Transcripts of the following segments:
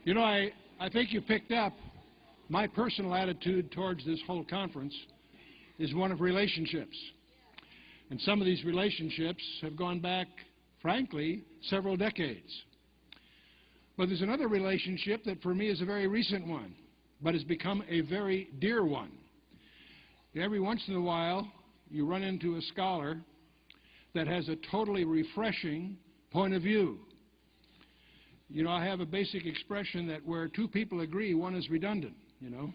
You know, I think you picked up my personal attitude towards this whole conference is one of relationships. And some of these relationships have gone back, frankly, several decades. But there's another relationship that for me is a very recent one, but has become a very dear one. Every once in a while, you run into a scholar that has a totally refreshing point of view. You know, I have a basic expression that where two people agree, one is redundant, you know.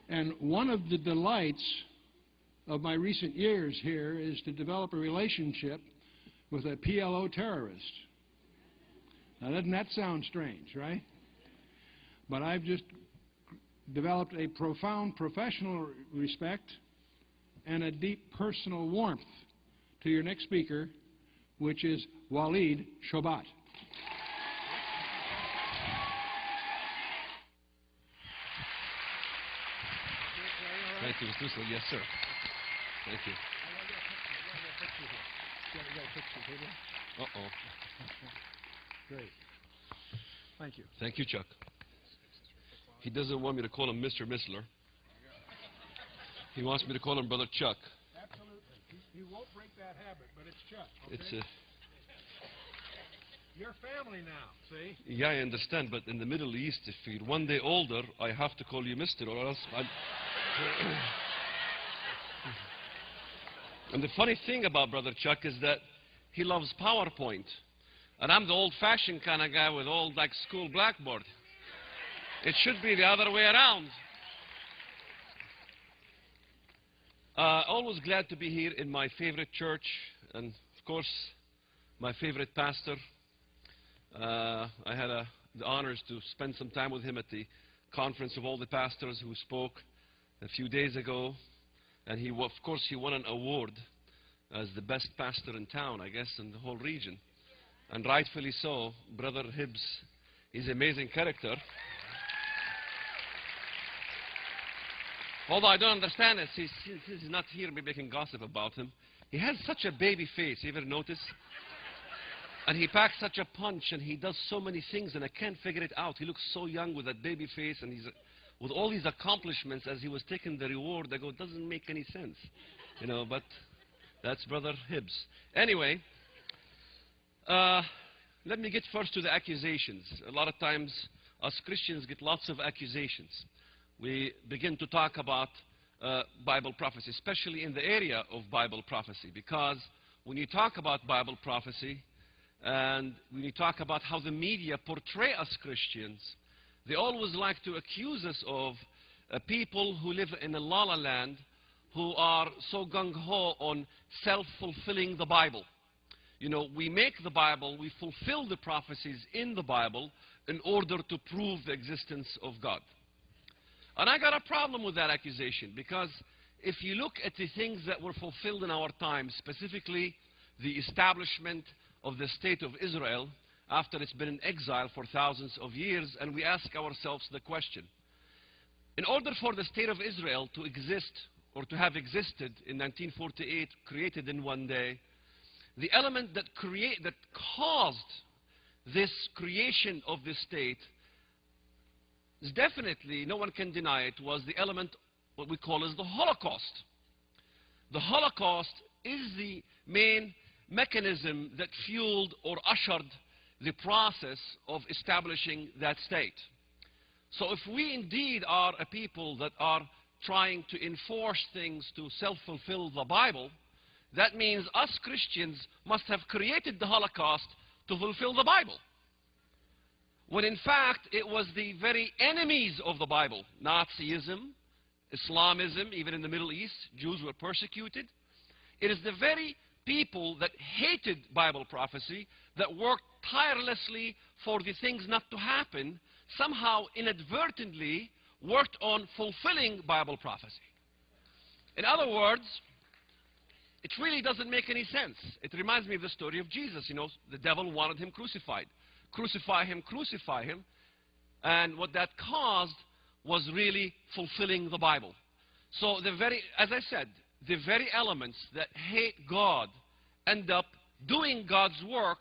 And one of the delights of my recent years here is to develop a relationship with a PLO terrorist. Now, doesn't that sound strange, right? But I've just developed a profound professional respect and a deep personal warmth to your next speaker, which is Walid Shoebat. Thank you, Mr. Whistler. Yes, sir. Thank you. Uh-oh. Great. Thank you. Thank you, Chuck. He doesn't want me to call him Mr. Whistler. He wants me to call him Brother Chuck. Absolutely. You won't break that habit, but it's Chuck. Okay? It's You're family now, see? yeah, I understand, but in the Middle East, if you're one day older, I have to call you Mr. or else I'm... And the funny thing about Brother Chuck is that he loves PowerPoint. And I'm the old-fashioned kind of guy with old, like, school blackboard. It should be the other way around. Always glad to be here in my favorite church, and of course, my favorite pastor. I had the honors to spend some time with him at the conference of all the pastors who spoke a few days ago, and of course, he won an award as the best pastor in town, I guess, in the whole region, and rightfully so. Brother Hibbs is an amazing character. Although I don't understand it, since he's not here, maybe I can gossip about him. He has such a baby face, you ever notice? And he packs such a punch, and he does so many things, and I can't figure it out. He looks so young with that baby face, and he's with all these accomplishments as he was taking the reward. I go, it doesn't make any sense, you know, but that's Brother Hibbs. Anyway, let me get first to the accusations. A lot of times, us Christians get lots of accusations. We begin to talk about Bible prophecy, especially in the area of Bible prophecy, because when you talk about Bible prophecy, and when you talk about how the media portray us Christians, they always like to accuse us of people who live in a la-la land who are so gung-ho on self-fulfilling the Bible. You know, we make the Bible, we fulfill the prophecies in the Bible in order to prove the existence of God. And I got a problem with that accusation, because if you look at the things that were fulfilled in our time, specifically the establishment of the state of Israel after it's been in exile for thousands of years, and we ask ourselves the question, in order for the state of Israel to exist or to have existed in 1948, created in one day, the element that caused this creation of the state is definitely, no one can deny it, was the element what we call as the Holocaust. The Holocaust is the main mechanism that fueled or ushered the process of establishing that state. So if we indeed are a people that are trying to enforce things to self-fulfill the Bible, that means us Christians must have created the Holocaust to fulfill the Bible. When in fact it was the very enemies of the Bible, Nazism, Islamism, even in the Middle East, Jews were persecuted. It is the very people that hated Bible prophecy, that worked tirelessly for the things not to happen, somehow inadvertently worked on fulfilling Bible prophecy. In other words, it really doesn't make any sense. It reminds me of the story of Jesus. You know, the devil wanted him crucified. Crucify him, crucify him. And what that caused was really fulfilling the Bible. So as I said, the very elements that hate God end up doing God's work,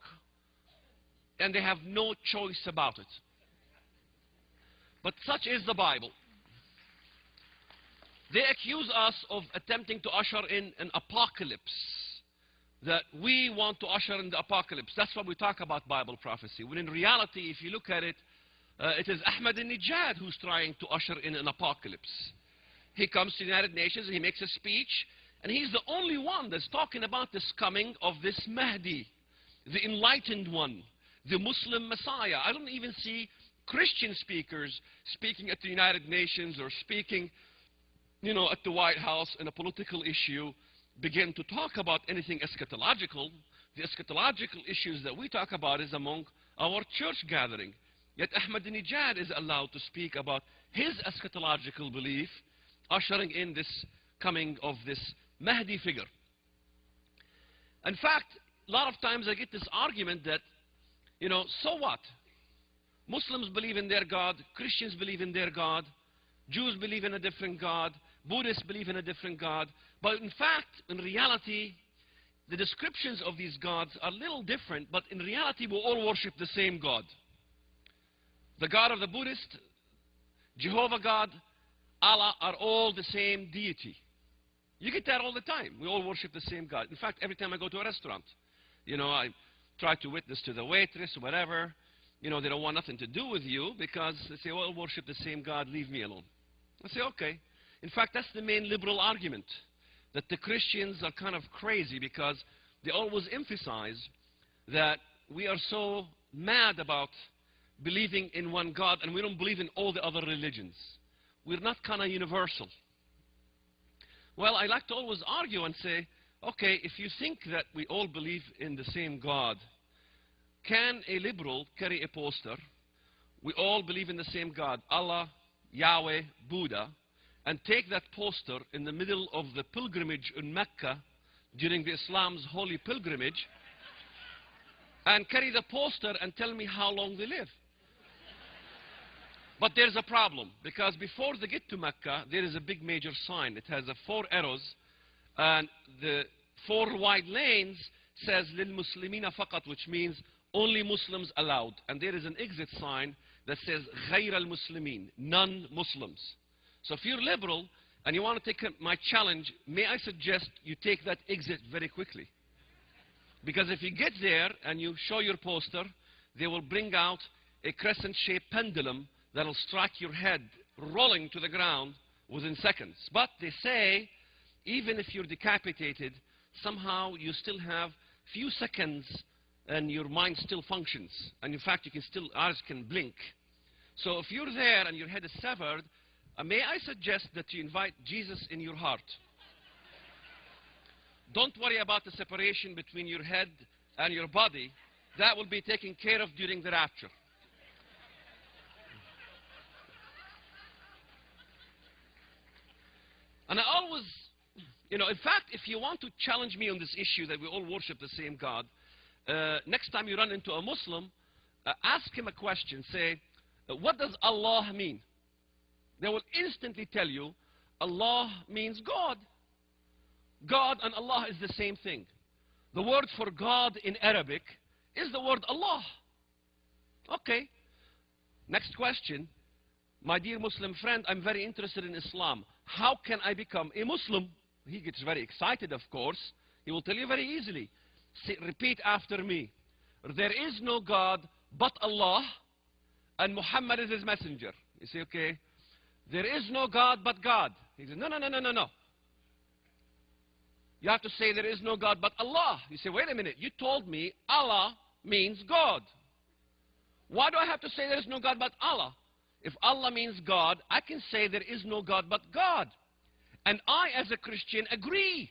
and they have no choice about it. But such is the Bible. They accuse us of attempting to usher in an apocalypse, that we want to usher in the apocalypse. That's why we talk about Bible prophecy. When in reality, if you look at it, it is Ahmadinejad who's trying to usher in an apocalypse. He comes to the United Nations and he makes a speech, and he's the only one that's talking about this coming of this Mahdi, the enlightened one, the Muslim Messiah. I don't even see Christian speakers speaking at the United Nations or speaking, you know, at the White House in a political issue, begin to talk about anything eschatological. The eschatological issues that we talk about is among our church gathering. Yet Ahmadinejad is allowed to speak about his eschatological belief, ushering in this coming of this Mahdi figure. In fact, a lot of times I get this argument that, you know, so what? Muslims believe in their God, Christians believe in their God, Jews believe in a different God, Buddhists believe in a different God. But in fact, in reality, the descriptions of these gods are a little different, but in reality we all worship the same God. The God of the Buddhist, Jehovah God, Allah are all the same deity. You get that all the time. We all worship the same God. In fact, every time I go to a restaurant, you know, I try to witness to the waitress or whatever. You know, they don't want nothing to do with you because they say, well, worship the same God, leave me alone. I say, okay. In fact, that's the main liberal argument, that the Christians are kind of crazy because they always emphasize that we are so mad about believing in one God and we don't believe in all the other religions. We're not kind of universal. Well, I like to always argue and say, okay, if you think that we all believe in the same God, can a liberal carry a poster, we all believe in the same God, Allah, Yahweh, Buddha, and take that poster in the middle of the pilgrimage in Mecca during the Islam's holy pilgrimage and carry the poster and tell me how long they live? But there's a problem, because before they get to Mecca, there is a big major sign. It has 4 arrows, and the 4 wide lanes says Lil Muslimina Faqat, which means only Muslims allowed. And there is an exit sign that says Ghayr al-Muslimin, non-Muslims. So if you're liberal and you want to take my challenge, may I suggest you take that exit very quickly. Because if you get there and you show your poster, they will bring out a crescent-shaped pendulum that will strike your head, rolling to the ground within seconds. But they say, even if you're decapitated, somehow you still have few seconds and your mind still functions. And in fact, you can still, eyes can blink. So if you're there and your head is severed, may I suggest that you invite Jesus in your heart. Don't worry about the separation between your head and your body. That will be taken care of during the rapture. And I always, you know, in fact, if you want to challenge me on this issue that we all worship the same God, next time you run into a Muslim, ask him a question. Say, what does Allah mean? They will instantly tell you, Allah means God. God and Allah is the same thing. The word for God in Arabic is the word Allah. Okay. Next question. My dear Muslim friend, I'm very interested in Islam. How can I become a Muslim? He gets very excited, of course. He will tell you very easily. Say, repeat after me. There is no God but Allah, and Muhammad is his messenger. You say, okay. There is no God but God. He says, no, no, no, no, no, no. You have to say there is no God but Allah. You say, wait a minute. You told me Allah means God. Why do I have to say there is no God but Allah? If Allah means God, I can say there is no God but God. And I, as a Christian, agree